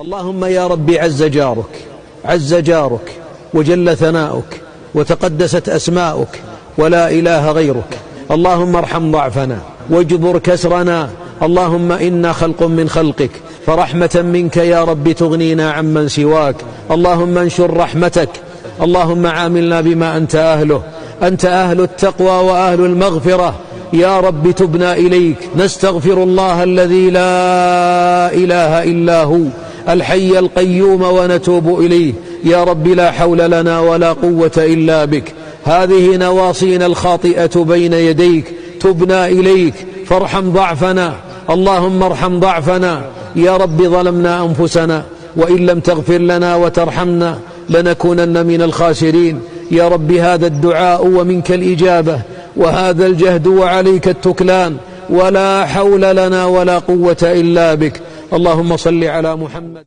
اللهم يا ربي عز جارك وجل ثناؤك وتقدست أسماؤك ولا إله غيرك. اللهم ارحم ضعفنا واجبر كسرنا. اللهم إنا خلق من خلقك، فرحمة منك يا رب تغنينا عمن سواك. اللهم انشر رحمتك. اللهم عاملنا بما أنت أهله. أنت أهل التقوى وأهل المغفرة. يا رب تبنا إليك، نستغفر الله الذي لا إله إلا هو الحي القيوم ونتوب إليه. يا رب لا حول لنا ولا قوة إلا بك. هذه نواصينا الخاطئة بين يديك، تبنا إليك فارحم ضعفنا. اللهم ارحم ضعفنا. يا رب ظلمنا أنفسنا، وإن لم تغفر لنا وترحمنا لنكونن من الخاسرين. يا رب هذا الدعاء ومنك الإجابة، وهذا الجهد وعليك التكلان، ولا حول لنا ولا قوة إلا بك. اللهم صل على محمد.